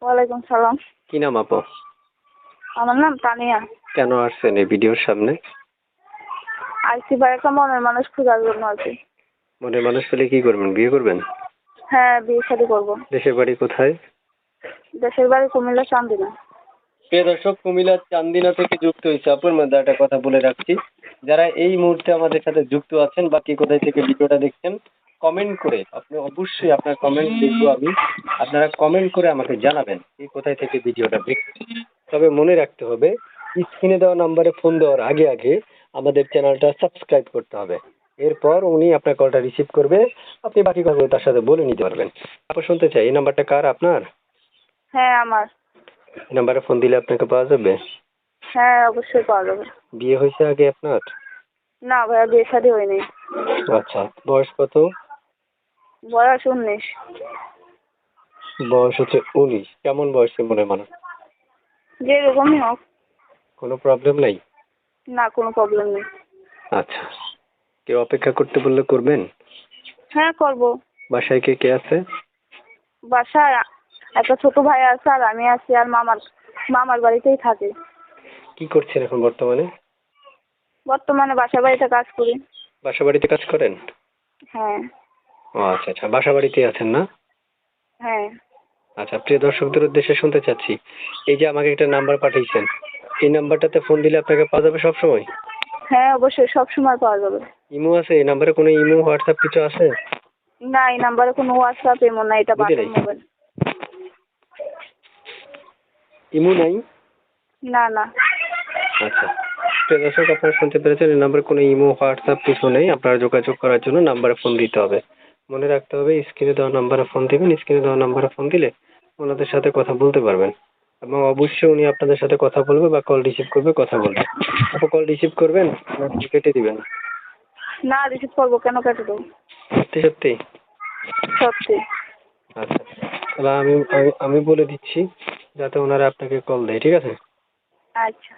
ওয়ালাইকুম সালাম। কি নাম আপু? আমার নাম তানিয়া। কেন আসছেন এই ভিডিওর সামনে? আইসি ভাই একটা মনের মানুষ খোঁজার জন্য আছি। মনের মানুষ পেলে কি করবেন? বিয়ে করবেন? হ্যাঁ, বিয়ে শাদী করবো। দেশের বাড়ি কোথায়? দেশের বাড়ি কুমিল্লা চান্দিনা। প্রিয় দর্শক, কুমিল্লার চান্দিনা থেকে যুক্ত হয়েছে আপুর মধ্যে একটা কথা বলে রাখছি, যারা এই মুহূর্তে আমাদের সাথে যুক্ত আছেন বা কি কোথায় থেকে ভিডিওটা দেখছেন, কমেন্ট করে আপনি অবশ্যই আপনার কমেন্ট দেখবো আমি, আপনারা কমেন্ট করে আমাকে জানাবেন এই কোথায় থেকে ভিডিওটা দেখছেন। তবে মনে রাখতে হবে, স্ক্রিনে দেওয়া নাম্বারে ফোন দেওয়ার আগে আগে আমাদের চ্যানেলটা সাবস্ক্রাইব করতে হবে। এরপর উনি আপনার কলটা রিসিভ করবে, আপনি বাকি কথা তার সাথে বলে নিতে পারবেন। আপনি শুনতে চাই এই নাম্বারটা কার? আপনার? হ্যাঁ, আমার। এই নাম্বারে ফোন দিলে আপনাকে পাওয়া যাবে? হ্যাঁ, অবশ্যই পাওয়া যাবে। বিয়ে হয়েছে আগে আপনার? না ভাইয়া, বিয়ে শাদী হয়নি। আচ্ছা, বয়স কত? বয়স 19। বয়স হচ্ছে 19। কেমন বয়সে মনে মানুষ? যেরকমই হোক। কোনো প্রবলেম নাই? না, কোনো প্রবলেম নেই। আচ্ছা, কেউ অপেক্ষা করতে বললে করবেন? হ্যাঁ, করবো। বাসায় কে কে আছে? বাসায় একটা ছোট ভাই আছে আর আমি আছি, আর মামার বাড়িতেই থাকি। কি করছেন এখন বর্তমানে? বর্তমানে বাসা বাড়িতে কাজ করি। বাসা বাড়িতে কাজ করেন? হ্যাঁ। ও আচ্ছা আচ্ছা, বাসা বাড়িতেই আছেন না? হ্যাঁ। আচ্ছা, প্রিয় দর্শকদের উদ্দেশ্যে শুনতে চাচ্ছি, এই যে আমাকে একটা নাম্বার পাঠিয়েছেন, এই নাম্বারটাতে ফোন দিলে আপনাকে পাওয়া যাবে সব সময়? হ্যাঁ, অবশ্যই সব সময় পাওয়া যাবে। ইমো আছে এই নাম্বারে? কোনো ইমো হোয়াটসঅ্যাপ কিছু আছে? না, এই নাম্বারে কোনো হোয়াটসঅ্যাপ এমন না, এটা বুঝি বাটন নাই। মোবাইল। ইমো নাই? না না। আচ্ছা, প্রিয় দর্শক, আপনারা শুনতে পেরেছেন, এই নাম্বারে কোনো ইমো হোয়াটসঅ্যাপ কিছু নেই। আপনারা যোগাযোগ করার জন্য নাম্বারে ফোন দিতে হবে। মনে রাখতে হবে, স্ক্রিনে দেওয়া নাম্বারে ফোন দিবেন। স্ক্রিনে দেওয়া নাম্বারে ফোন দিলে ওনাদের সাথে কথা বলতে পারবেন এবং অবশ্যই উনি আপনাদের সাথে কথা বলবে বা কল রিসিভ করবে, কথা বলবে। আপনি কল রিসিভ করবেন নাকি কেটে দিবেন? না, রিসিভ করবো, কেন কেটে দেবো? সত্যি সত্যি? সত্যি। আচ্ছা, তাহলে আমি আমি আমি বলে দিচ্ছি যাতে ওনারা আপনাকে কল দেয়, ঠিক আছে? আচ্ছা।